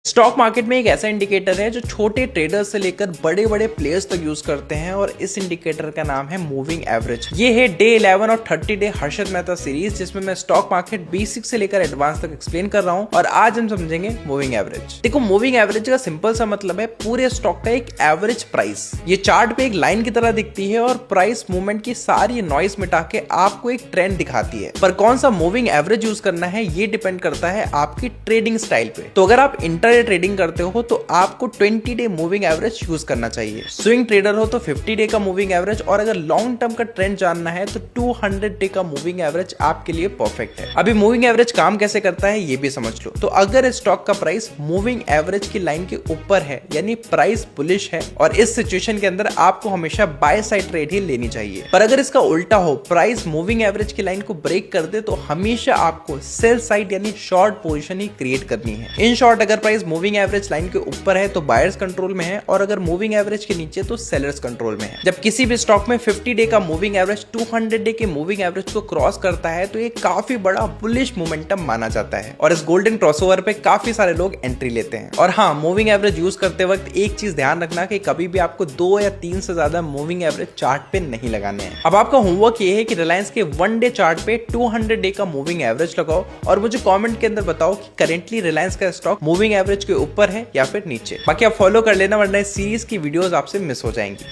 Stock market में एक ऐसा इंडिकेटर है जो छोटे ट्रेडर्स से लेकर बड़े बड़े प्लेयर्स तक यूज करते हैं और इस इंडिकेटर का नाम है मूविंग एवरेज। ये है डे 11 और 30 डे हर्षद मेहता सीरीज, जिसमें मैं स्टॉक मार्केट बेसिक से लेकर एडवांस तक एक्सप्लेन कर रहा हूं और आज हम समझेंगे मूविंग एवरेज। देखो, मूविंग एवरेज का सिंपल सा मतलब है पूरे स्टॉक का एक एवरेज प्राइस। ये चार्ट पे एक लाइन की तरह दिखती है और प्राइस मूवमेंट की सारी नॉइस मिटा के आपको एक ट्रेंड दिखाती है। पर कौन सा मूविंग एवरेज यूज करना है ये डिपेंड करता है आपकी ट्रेडिंग स्टाइल पे। तो अगर आप इंटर ट्रेडिंग करते हो तो आपको 20 डे मूविंग एवरेज यूज करना चाहिए। स्विंग ट्रेडर हो तो 50 डे का मूविंग एवरेज, और अगर लॉन्ग टर्म का ट्रेंड जानना है तो 200 डे का मूविंग एवरेज आपके लिए परफेक्ट है। अभी मूविंग एवरेज काम कैसे करता है ये भी समझ लो। तो अगर स्टॉक का प्राइस मूविंग एवरेज की लाइन के ऊपर है, यानी प्राइस बुलिश है, और इस सिचुएशन के अंदर आपको हमेशा बाय साइड ट्रेड ही लेनी चाहिए। पर अगर इसका उल्टा हो, प्राइस मूविंग एवरेज की लाइन को ब्रेक कर दे, तो हमेशा आपको सेल साइड यानी शॉर्ट पोजीशन ही क्रिएट करनी है। इन शॉर्ट, अगर प्राइस मूविंग एवरेज लाइन के ऊपर है तो बायर्स कंट्रोल में है, और अगर मूविंग एवरेज के नीचे तो सेलर्स कंट्रोल में है। जब किसी भी स्टॉक में 50 डे का मूविंग एवरेज 200 डे के मूविंग एवरेज को क्रॉस करता है तो ये काफी बड़ा बुलिश मोमेंटम माना जाता है, और इस गोल्डन क्रॉसओवर पे काफी सारे लोग एंट्री लेते हैं। और हाँ, मूविंग एवरेज यूज करते वक्त एक चीज ध्यान रखना कि कभी भी आपको 2 या 3 से ज्यादा मूविंग एवरेज चार्ट पे नहीं लगाने हैं। अब आपका होमवर्क ये है कि रिलायंस के 1 डे चार्ट पे 200 डे का मूविंग एवरेज लगाओ और मुझे कमेंट के अंदर बताओ कि करेंटली रिलायंस का स्टॉक मूविंग एवरेज के ऊपर है या फिर नीचे। बाकी आप फॉलो कर लेना, वरना इस सीरीज की वीडियोस आपसे मिस हो जाएंगी।